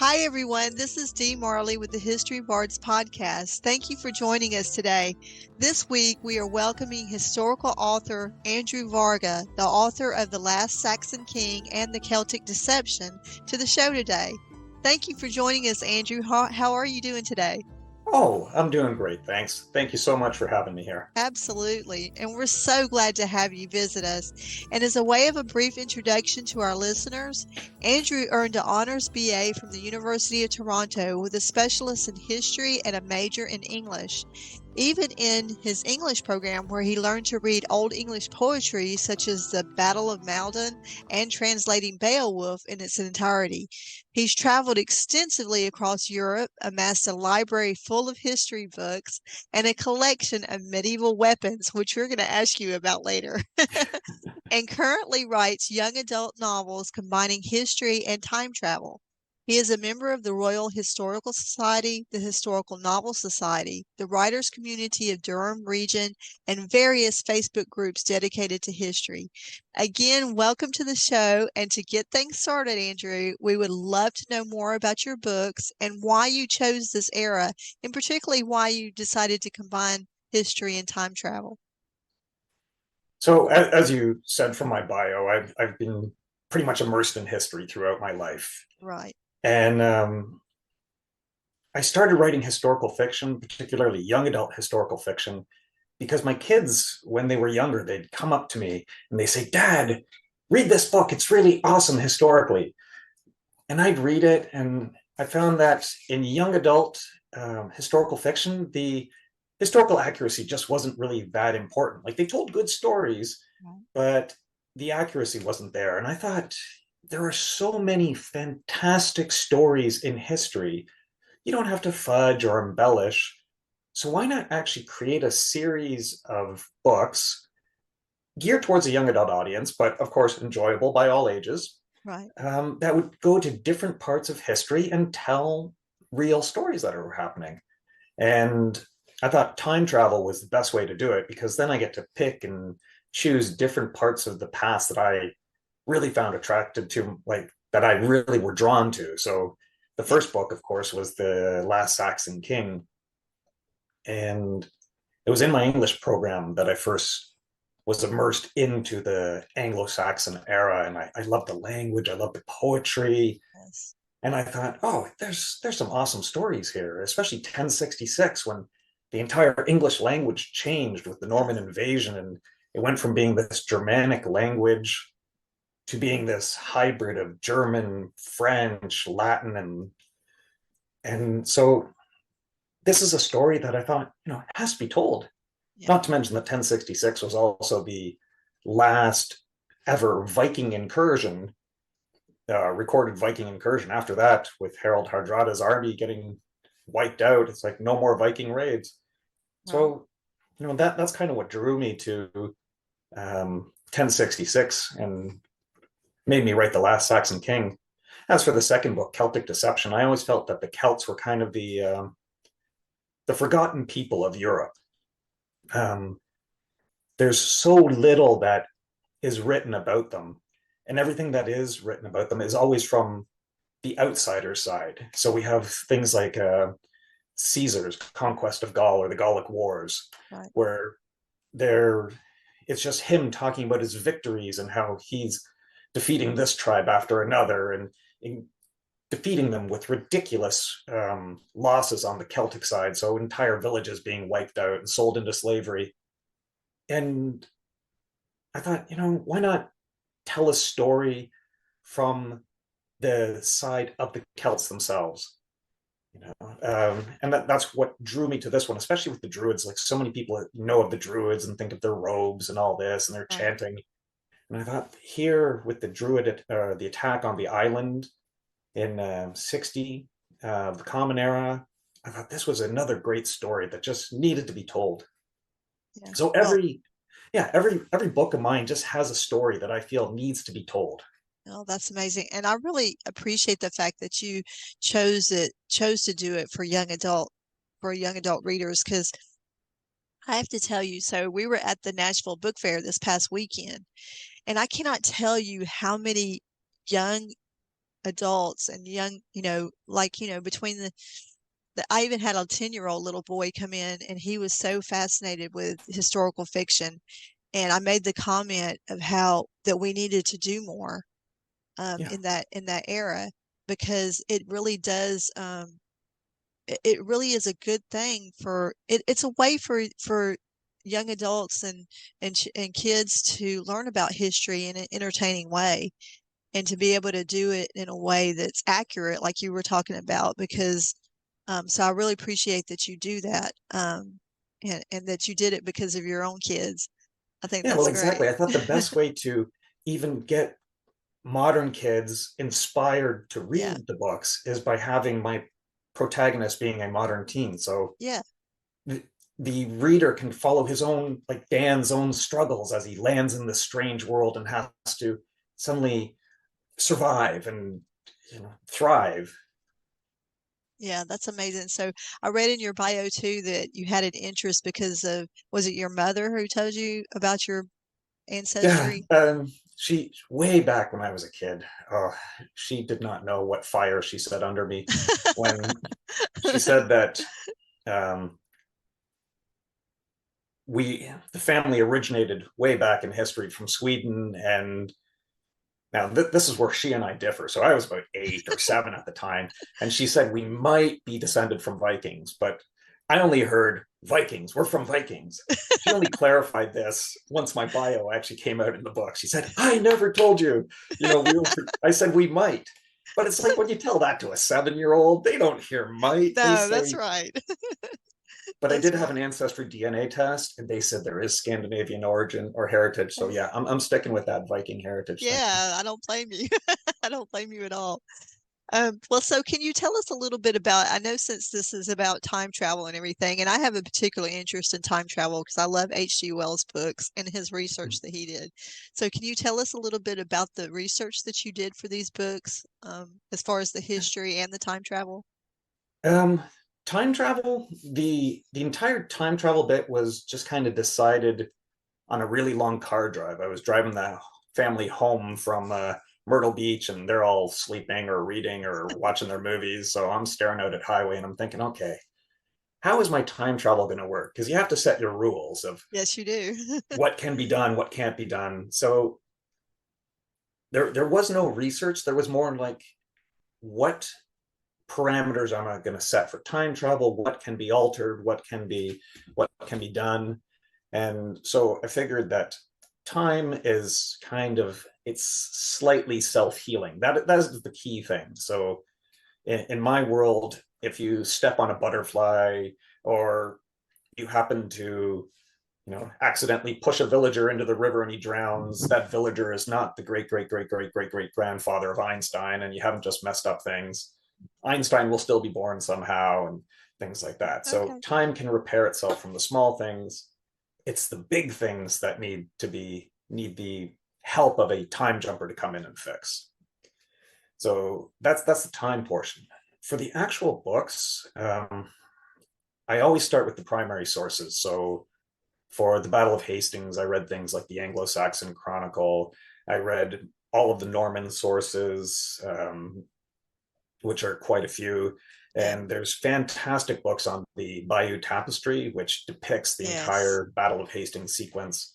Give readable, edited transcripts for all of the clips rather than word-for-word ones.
Hi, everyone. This is Dee Marley with the History Bards podcast. Thank you for joining us today. This week, we are welcoming historical author Andrew Varga, the author of The Last Saxon King and the Celtic Deception, to the show today. Thank you for joining us, Andrew. How are you doing today? Oh, I'm doing great, thanks. Thank you so much for having me here. Absolutely. And we're so glad to have you visit us. And as a way of a brief introduction to our listeners, Andrew earned an honors BA from the University of Toronto with a specialist in history and a major in English. Even in his English program, where he learned to read Old English poetry such as the Battle of Malden and translating Beowulf in its entirety. He's traveled extensively across Europe, amassed a library full of history books, and a collection of medieval weapons, which we're going to ask you about later, and currently writes young adult novels combining history and time travel. He is a member of the Royal Historical Society, the Historical Novel Society, the Writers Community of Durham Region, and various Facebook groups dedicated to history. Again, welcome to the show. And to get things started, Andrew, we would love to know more about your books and why you chose this era, and particularly why you decided to combine history and time travel. So, as you said from my bio, I've been pretty much immersed in history throughout my life. Right. And I started writing historical fiction, particularly young adult historical fiction, because my kids, when they were younger, they'd come up to me and they say, "Dad, read this book. It's really awesome historically." And I'd read it, and I found that in young adult historical fiction, the historical accuracy just wasn't really that important. Like they told good stories, but the accuracy wasn't there. And I thought there are so many fantastic stories in history. You don't have to fudge or embellish. So why not actually create a series of books geared towards a young adult audience, but of course enjoyable by all ages, Right. that would go to different parts of history and tell real stories that are happening. And I thought time travel was the best way to do it because then I get to pick and choose different parts of the past that I really found attracted to, like that I really were drawn to. So the first book, of course, was The Last Saxon King. And it was in my English program that I first was immersed into the Anglo-Saxon era. And I loved the language, I loved the poetry. Yes. And I thought, oh, there's some awesome stories here, especially 1066 when the entire English language changed with the Norman invasion, and it went from being this Germanic language to being this hybrid of German, French, Latin, and so this is a story that I thought, has to be told. Yeah. Not to mention that 1066 was also the last ever Viking incursion, recorded Viking incursion. After that, with Harold Hardrada's army getting wiped out, it's like no more Viking raids. Right. So, that's kind of what drew me to 1066 and made me write The Last Saxon King. As for the second book, Celtic Deception, I always felt that the Celts were kind of the forgotten people of Europe. Um, there's so little that is written about them, and everything that is written about them is always from the outsider side. So we have things like Caesar's conquest of Gaul or the Gallic Wars, Right. where there it's just him talking about his victories and how he's defeating this tribe after another and defeating them with ridiculous losses on the Celtic side. So entire villages being wiped out and sold into slavery. And I thought, why not tell a story from the side of the Celts themselves? And that's what drew me to this one, especially with the Druids. Like so many people know of the Druids and think of their robes and all this, and they're chanting. And I thought here with the Druid, the attack on the island in 60, the Common Era, I thought this was another great story that just needed to be told. Yeah. So every book of mine just has a story that I feel needs to be told. Oh, that's amazing. And I really appreciate the fact that you chose to do it for young adult readers, because I have to tell you, so we were at the Nashville Book Fair this past weekend, and I cannot tell you how many young adults and young, like, between I even had a 10-year-old little boy come in, and he was so fascinated with historical fiction. And I made the comment of how that we needed to do more Yeah. in that era, because it really does it really is a good thing for it. It's a way for young adults and kids to learn about history in an entertaining way, and to be able to do it in a way that's accurate, like you were talking about. Because so I really appreciate that you do that, and that you did it because of your own kids. I think Yeah, well, that's great. exactly. I thought the best way to even get modern kids inspired to Yeah, read the books is by having my protagonist being a modern teen. So yeah, the, the reader can follow his own, like Dan's own struggles as he lands in this strange world and has to suddenly survive and thrive. yeah. That's amazing. So I read in your bio too that you had an interest because of, was it your mother who told you about your Yeah, ancestry? she way back when I was a kid, she did not know what fire she set under me when she said that um, the family originated way back in history from Sweden. And now this is where she and I differ. So I was about 8 or 7 at the time, and she said we might be descended from Vikings, but I only heard Vikings. We're from Vikings. She only clarified this once my bio actually came out in the book. She said, "I never told you. We were." I said we might, but it's like when you tell that to a 7-year-old, they don't hear might. They No, that's say. right. But I That's did have an right. ancestry DNA test, and they said there is Scandinavian origin or heritage. So yeah, I'm sticking with that Viking heritage thing. Yeah, I don't blame you. I don't blame you at all. Well, so can you tell us a little bit about, I know since this is about time travel and everything, and I have a particular interest in time travel because I love H.G. Wells' books and his research that he did. So can you tell us a little bit about the research that you did for these books, as far as the history and the time travel? Um, Time travel, the entire time travel bit was just kind of decided on a really long car drive. I was driving the family home from Myrtle Beach, and they're all sleeping or reading or watching their movies. So I'm staring out at highway, and I'm thinking, okay, how is my time travel going to work? Because you have to set your rules of Yes, you do. what can be done, what can't be done. So there was no research. There was more like, what parameters am I going to set for time travel? What can be altered? What can be done? And so I figured that time is it's slightly self-healing. That is the key thing. So in my world, if you step on a butterfly, or you happen to accidentally push a villager into the river and he drowns, that villager is not the great great great great great great grandfather of Einstein, and you haven't just messed up things. Einstein will still be born somehow, and things like that. So Okay. time can repair itself from the small things. It's the big things that need the help of a time jumper to come in and fix. So that's the time portion. For the actual books, I always start with the primary sources. So for the Battle of Hastings, I read things like the Anglo-Saxon Chronicle. I read all of the Norman sources, which are quite a few. Yeah. And there's fantastic books on the Bayeux Tapestry, which depicts the Yes. entire Battle of Hastings sequence.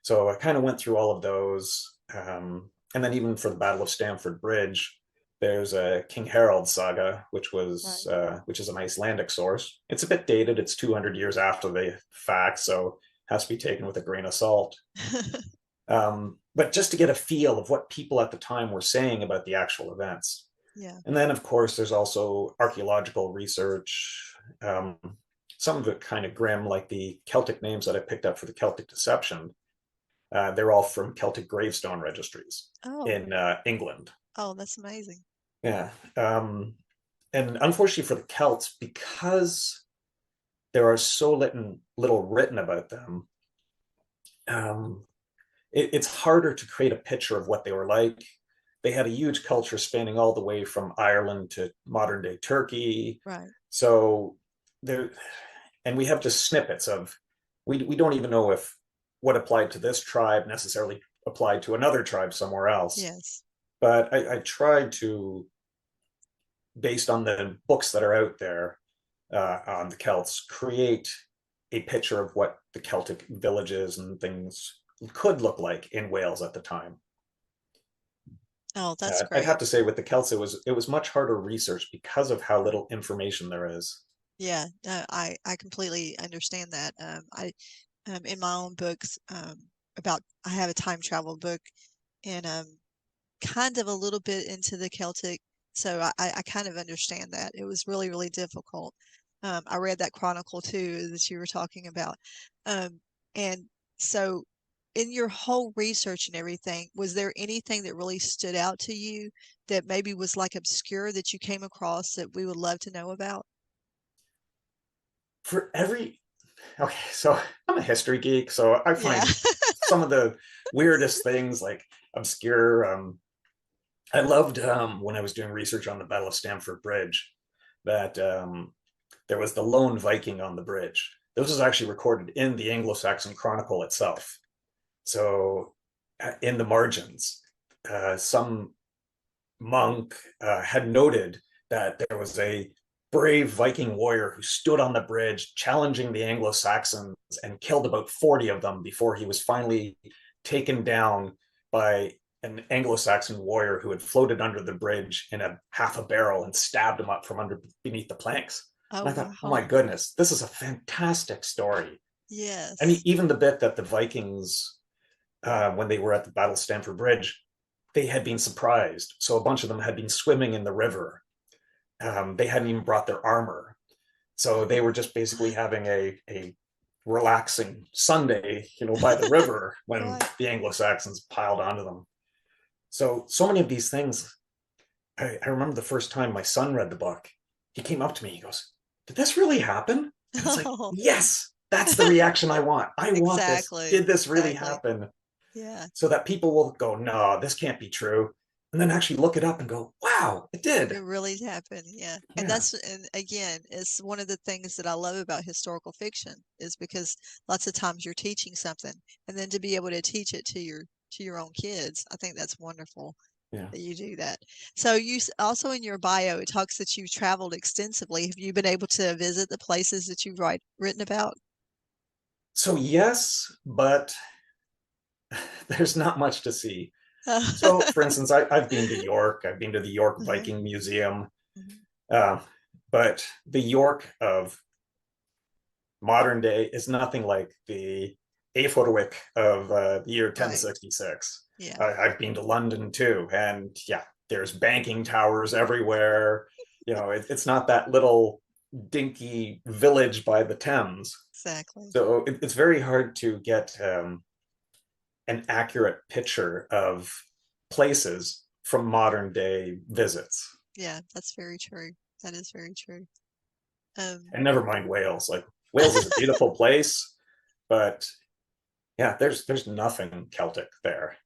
So I kind of went through all of those. And then even for the Battle of Stamford Bridge, there's a King Harold saga, Right. which is an Icelandic source. It's a bit dated. It's 200 years after the fact, so has to be taken with a grain of salt. But just to get a feel of what people at the time were saying about the actual events. Yeah. And then, of course, there's also archaeological research. Um, some of it kind of grim, like the Celtic names that I picked up for the Celtic Deception. They're all from Celtic gravestone registries Oh. in England. Oh, that's amazing. Yeah. And unfortunately for the Celts, because there are so little written about them, um, it's harder to create a picture of what they were like. They had a huge culture spanning all the way from Ireland to modern day Turkey. Right. So there, and we have just snippets of, we don't even know if what applied to this tribe necessarily applied to another tribe somewhere else. Yes. But I tried to, based on the books that are out there on the Celts, create a picture of what the Celtic villages and things could look like in Wales at the time. Oh, that's I'd have great. to say with the Celts, it was much harder research because of how little information there is. Yeah, no, I completely understand that. I in my own books about I have a time travel book and kind of a little bit into the Celtic, so I kind of understand that. It was really, really difficult. I read that chronicle too that you were talking about. Um, and so in your whole research and everything, was there anything that really stood out to you that maybe was like obscure that you came across that we would love to know about? For every Okay, so I'm a history geek, so I Yeah. find some of the weirdest things like obscure. I loved when I was doing research on the Battle of Stamford Bridge that there was the lone Viking on the bridge. This was actually recorded in the Anglo-Saxon Chronicle itself. So in the margins, some monk had noted that there was a brave Viking warrior who stood on the bridge challenging the Anglo-Saxons and killed about 40 of them before he was finally taken down by an Anglo-Saxon warrior who had floated under the bridge in a half a barrel and stabbed him up from under beneath the planks. Oh, And I thought, oh my wow. goodness, this is a fantastic story. I mean, Yes. even the bit that the Vikings, when they were at the Battle of Stamford Bridge, they had been surprised. So a bunch of them had been swimming in the river. They hadn't even brought their armor. So they were just basically having a relaxing Sunday, by the river when Right. the Anglo-Saxons piled onto them. So many of these things. I remember the first time my son read the book, he came up to me, he goes, "Did this really happen?" And it's like, Oh, yes, that's the reaction I want. I want this. exactly. Did this really Exactly. happen? Yeah. So that people will go, no, this can't be true. And then actually look it up and go, wow, it It did. really happened, yeah. Yeah. And again, it's one of the things that I love about historical fiction is because lots of times you're teaching something and then to be able to teach it to your own kids, I think that's wonderful Yeah. that you do that. So also in your bio, it talks that you've traveled extensively. Have you been able to visit the places that you've written about? So, yes, but there's not much to see. Uh, So, for instance, I've been to York, I've been to the York uh-huh. Viking Museum, Mhm. uh, but the York of modern day is nothing like the Aforwick of the year Right. 1066. Yeah. I've been to London too, and yeah, there's banking towers everywhere. It's not that little dinky village by the Thames. Exactly. So it's very hard to get an accurate picture of places from modern day visits. Yeah, that's very true. That is very true. Um, And never mind Wales. Like Wales is a beautiful place, but yeah, there's nothing Celtic there.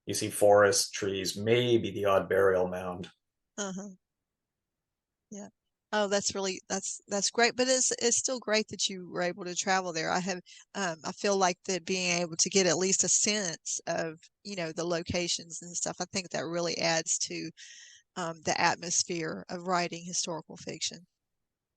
You see forest, trees, maybe the odd burial mound. uh-huh. Yeah. Oh, that's great. But it's still great that you were able to travel there. I feel like that being able to get at least a sense of, the locations and stuff, I think that really adds to the atmosphere of writing historical fiction.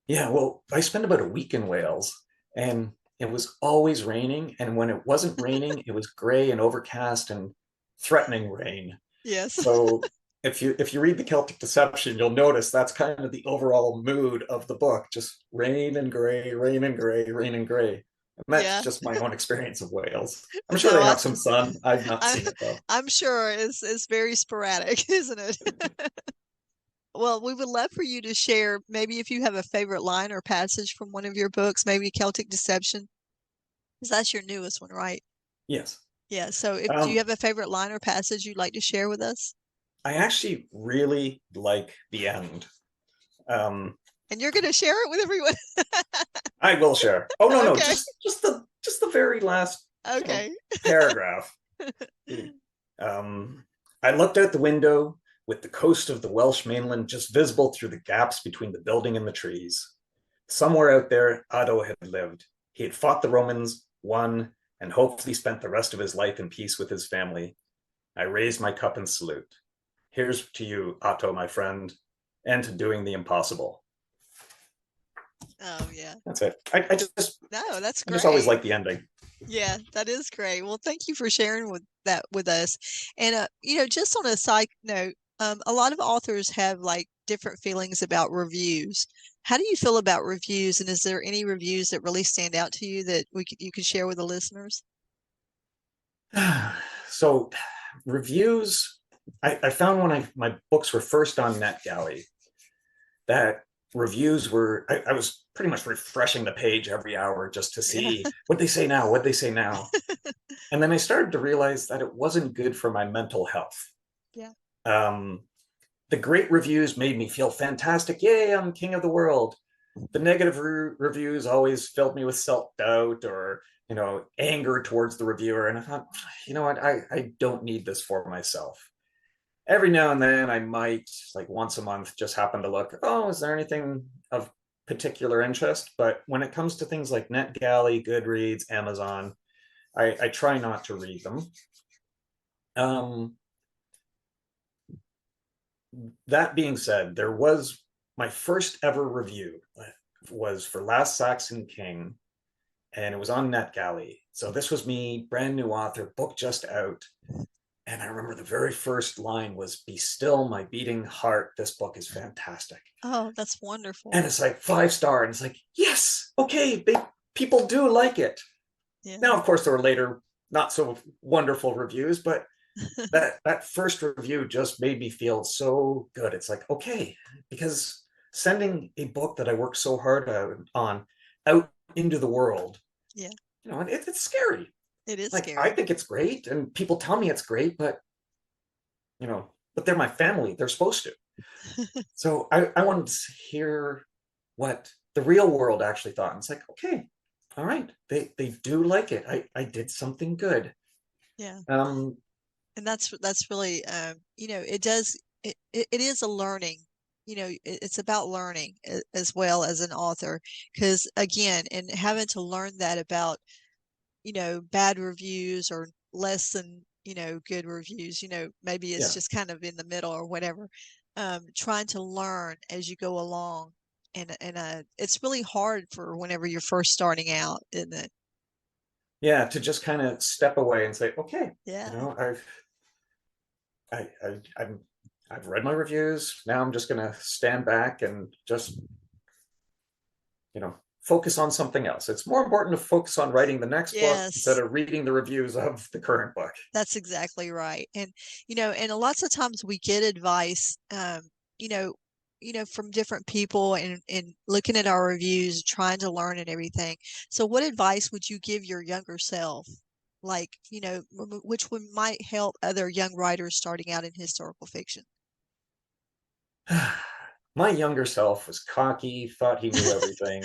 Yeah, well, I spent about a week in Wales and it was always raining. And when it wasn't raining, it was gray and overcast and threatening rain. Yes. So if you read the Celtic Deception, you'll notice that's kind of the overall mood of the book, just rain and gray, rain and gray, rain and gray. And that's Yeah. just my own experience of Wales. I'm sure No, they have some sun. I've not I seen it though. I'm sure it's very sporadic, isn't it? Well, we would love for you to share maybe if you have a favorite line or passage from one of your books, maybe Celtic Deception, because that's your newest one, right? Yes. Yeah. So if do you Um, have a favorite line or passage you'd like to share with us? I actually really like the end. Um, And you're going to share it with everyone. I will share. Oh no, no, Okay. just the very last Okay. paragraph. Um, I looked out the window with the coast of the Welsh mainland just visible through the gaps between the building and the trees. Somewhere out there, Otto had lived. He had fought the Romans, won, and hopefully spent the rest of his life in peace with his family. I raise my cup and salute. Here's to you, Otto, my friend, and to doing the impossible. Oh yeah. That's it. No, that's I just always great. like the ending. Yeah, that is great. Well, thank you for sharing with that with us. And just on a side note, a lot of authors have like different feelings about reviews. How do you feel about reviews? And is there any reviews that really stand out to you that you could share with the listeners? So reviews, I found when my books were first on NetGalley that reviews were, I was pretty much refreshing the page every hour just to Yeah. see what they say now, what they say now. And then I started to realize that it wasn't good for my mental health. Yeah. Um, the great reviews made me feel fantastic. Yay, I'm king of the world. The negative reviews always filled me with self-doubt or, anger towards the reviewer. And I thought, you know what, I don't need this for myself. Every now and then I might, like once a month, just happen to look, oh, is there anything of particular interest? But when it comes to things like NetGalley, Goodreads, Amazon, I try not to read them. Um, that being said, there was my first ever review was for Last Saxon King, and it was on NetGalley. So this was me, brand new author, book just out. And I remember the very first line was, "Be still, my beating heart. This book is fantastic." Oh, that's wonderful. And it's like 5-star. And it's like, yes, okay, people do like it. Yeah. Now, of course, there were later not so wonderful reviews, but that first review just made me feel so good. It's like, okay, because sending a book that I worked so hard on out into the world, Yeah. it's scary. It is Like, I scary. think it's great, and people tell me it's great, but they're my family. They're supposed to. So I wanted to hear what the real world actually thought. And it's like, okay, all right, they do like it. I did something good. Yeah. Um, And that's really it does it is a learning. It's about learning as well as an author, because again, and having to learn that about bad reviews or less than good reviews, maybe it's yeah, just kind of in the middle or whatever. Trying to learn as you go along, and it's really hard for whenever you're first starting out, isn't it? yeah, to just kind of step away and say, okay, Yeah. I, I I'm I've read my reviews. Now I'm just gonna stand back and just focus on something else. It's more important to focus on writing the next book instead Yes. of reading the reviews of the current book. That's exactly right. And lots of times we get advice, you know, from different people, and looking at our reviews, trying to learn and everything. So what advice would you give your younger self? Like, which one might help other young writers starting out in historical fiction? My younger self was cocky, thought he knew everything,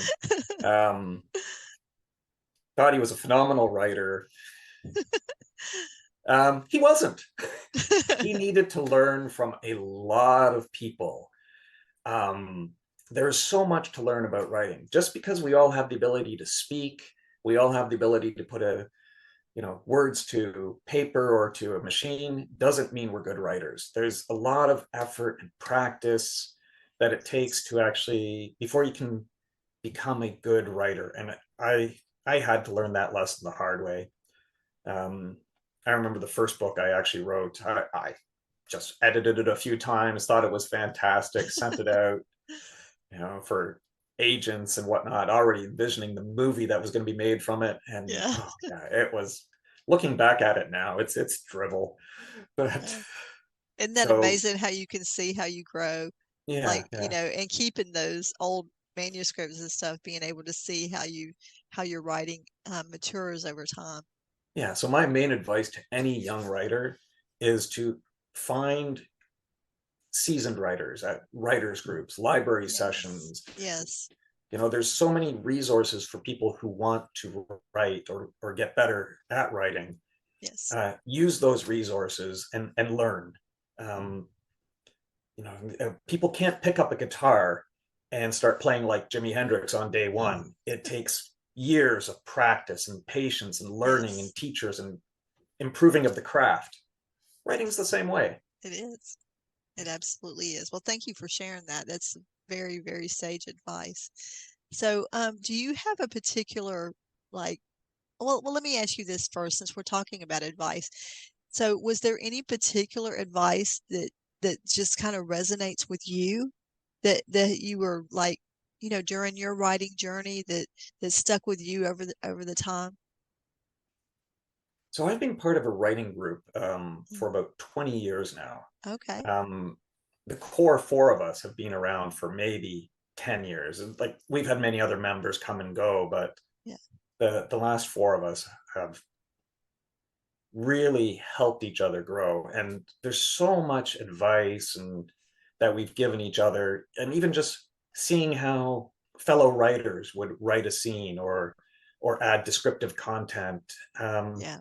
um, thought he was a phenomenal writer. He wasn't. He needed to learn from a lot of people. Um, there's so much to learn about writing. Just because we all have the ability to speak, we all have the ability to put words to paper or to a machine, doesn't mean we're good writers. There's a lot of effort and practice that it takes to actually, before you can become a good writer. And I had to learn that lesson the hard way. Um, I remember the first book I actually wrote. I just edited it a few times, thought it was fantastic, sent it out, for agents and whatnot, already envisioning the movie that was going to be made from it. And Yeah. oh yeah, it was, looking back at it now, it's drivel. But Yeah. Isn't that so amazing how you can see how you grow? yeah, Like, yeah, and keeping those old manuscripts and stuff, being able to see how your writing matures over time. yeah. So my main advice to any young writer is to find seasoned writers at writers groups, library Yes. sessions. Yes. There's so many resources for people who want to write or get better at writing. Yes. Use those resources and learn. Um, People can't pick up a guitar and start playing like Jimi Hendrix on day No. one. It takes years of practice and patience and learning Yes. and teachers and improving of the craft. writing's the same way. It is. It absolutely is. Well, thank you for sharing that. That's very, very sage advice. So, do you have a particular like well, let me ask you this first, since we're talking about advice. So, was there any particular advice that just kind of resonates with you that you were like, during your writing journey that stuck with you over the time? So I've been part of a writing group Mm. for about 20 years now. Okay. Um, the core four of us have been around for maybe 10 years. And, like, we've had many other members come and go, but Yeah. the last four of us have really helped each other grow. And there's so much advice and that we've given each other, and even just seeing how fellow writers would write a scene or add descriptive content. Yeah.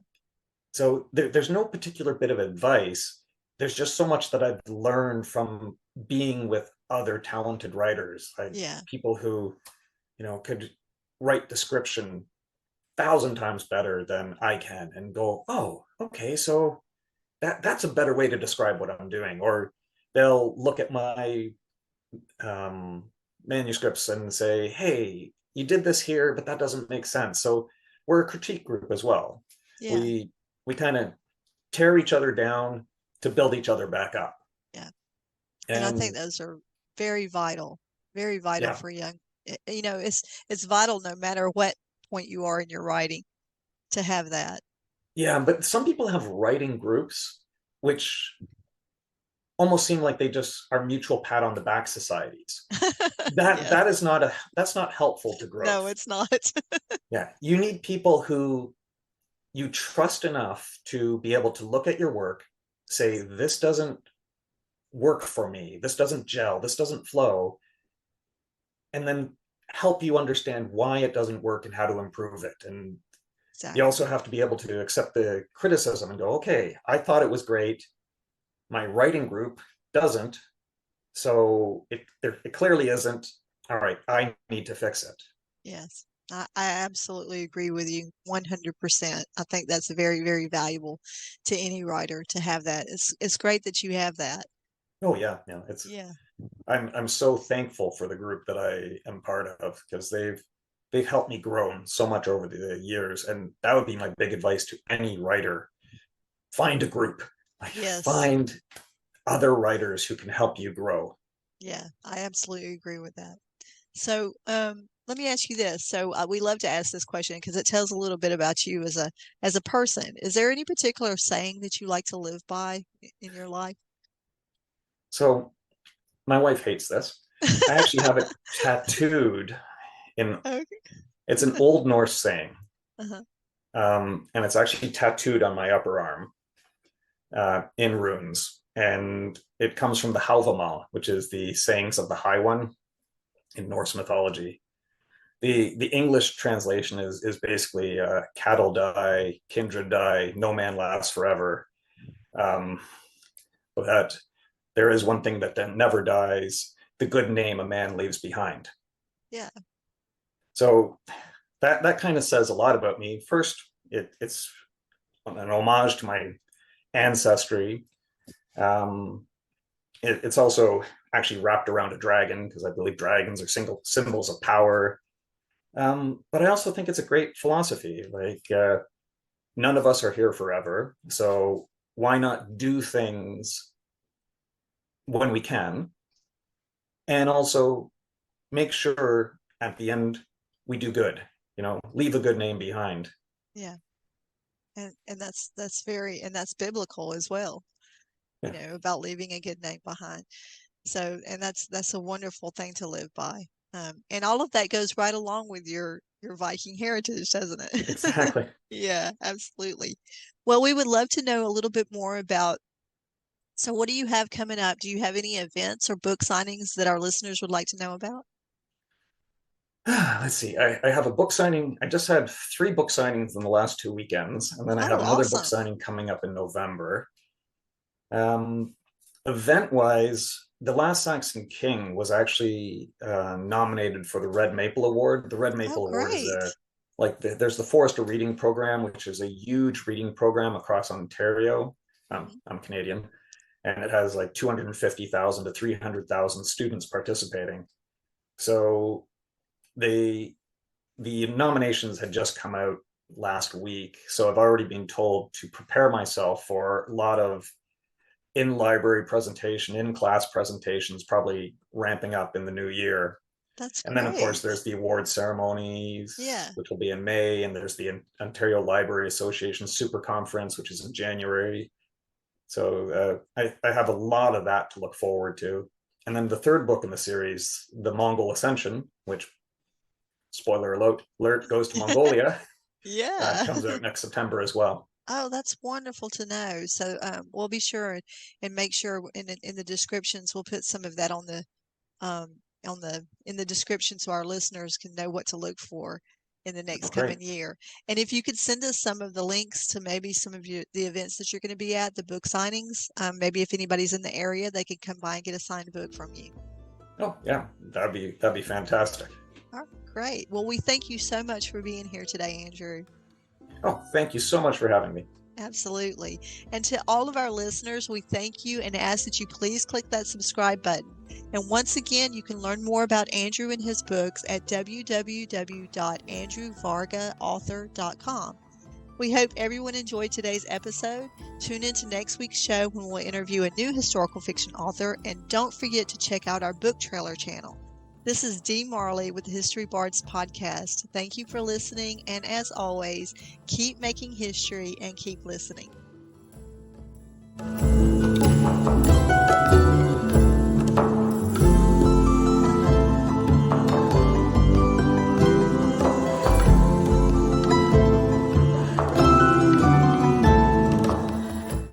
So there's no particular bit of advice. There's just so much that I've learned from being with other talented writers, like Yeah. people who, could write description 1,000 times better than I can, and go, oh, okay, so that's a better way to describe what I'm doing. Or they'll look at my um, manuscripts and say, hey, you did this here, but that doesn't make sense. So we're a critique group as well. Yeah. We kind of tear each other down to build each other back up. Yeah. And I think And those are very vital yeah, for young. It's vital no matter what point you are in your writing to have that. yeah, but some people have writing groups which almost seem like they just are mutual pat on the back societies. That Yeah. that is not a that's not helpful to No, growth. it's not. Yeah, you need people who you trust enough to be able to look at your work, say, this doesn't work for me, this doesn't gel, this doesn't flow, and then help you understand why it doesn't work and how to improve it. And you also Exactly. have to be able to accept the criticism and go, okay, I thought it was great, my writing group doesn't, so it clearly isn't. All right, I need to fix it. Yes. I absolutely agree with you 100%. I think that's very, very valuable to any writer to have that. It's great that you have that. Oh yeah, yeah. It's Yeah. I'm so thankful for the group that I am part of, because they've helped me grow so much over the years. And that would be my big advice to any writer: find a group, like Yes. find other writers who can help you grow. Yeah. I absolutely agree with that. So, let me ask you this. So, we love to ask this question because it tells a little bit about you as a person. Is there any particular saying that you like to live by in your life? So my wife hates this. I actually have it tattooed in. Okay. It's an Old Norse saying, Uh-huh. and it's actually tattooed on my upper arm in runes. And it comes from the Halvamal, which is the sayings of the High One in Norse mythology. The English translation is basically cattle die, kindred die, no man lasts forever. Um, but that there is one thing that never dies: the good name a man leaves behind. Yeah. So that kind of says a lot about me. First, it's an homage to my ancestry. Um, it's also actually wrapped around a dragon, because I believe dragons are single symbols of power. But I also think it's a great philosophy. Like, none of us are here forever, so why not do things when we can, and also make sure at the end we do good. Leave a good name behind. Yeah. And that's biblical as well, Yeah. about leaving a good name behind. So, and that's a wonderful thing to live by. And all of that goes right along with your Viking heritage, doesn't it? Exactly. Yeah, absolutely. Well, we would love to know a little bit more about, so what do you have coming up? Do you have any events or book signings that our listeners would like to know about? Let's see. I have a book signing. I just had 3 book signings in the last 2 weekends, and then I Oh, have another book awesome. signing coming up in November. Um, Event wise, the Last Saxon King was actually nominated for the Red Maple Award. The Red Oh, Maple Award is great. there's the Forester Reading Program, which is a huge reading program across Ontario. I'm Canadian, and it has like 250,000 to 300,000 students participating. So the nominations had just come out last week, so I've already been told to prepare myself for a lot of in library presentation, in class presentations, probably ramping up in the new year. That's And then, of course, great. there's the award ceremonies, Yeah. which will be in May, and there's the Ontario Library Association Super Conference, which is in January. So I have a lot of that to look forward to. And then the third book in the series, The Mongol Ascension, which, spoiler alert, goes to Mongolia, Yeah. comes out next September as well. Oh, that's wonderful to know. So we'll be sure and make sure in the descriptions we'll put some of that um, in the description so our listeners can know what to look for in the Oh, next great. coming year. And if you could send us some of the links to maybe some of the events that you're going to be at, the book signings, maybe if anybody's in the area, they could come by and get a signed book from you. Oh yeah, that'd be fantastic. All right, great. Well, we thank you so much for being here today, Andrew. Oh, thank you so much for having me. Absolutely. And to all of our listeners, we thank you and ask that you please click that subscribe button. And once again, you can learn more about Andrew and his books at www.andrewvargaauthor.com. We hope everyone enjoyed today's episode. Tune in to next week's show when we'll interview a new historical fiction author, and don't forget to check out our book trailer channel. This is Dee Marley with the History Bards podcast. Thank you for listening, and as always, keep making history and keep listening.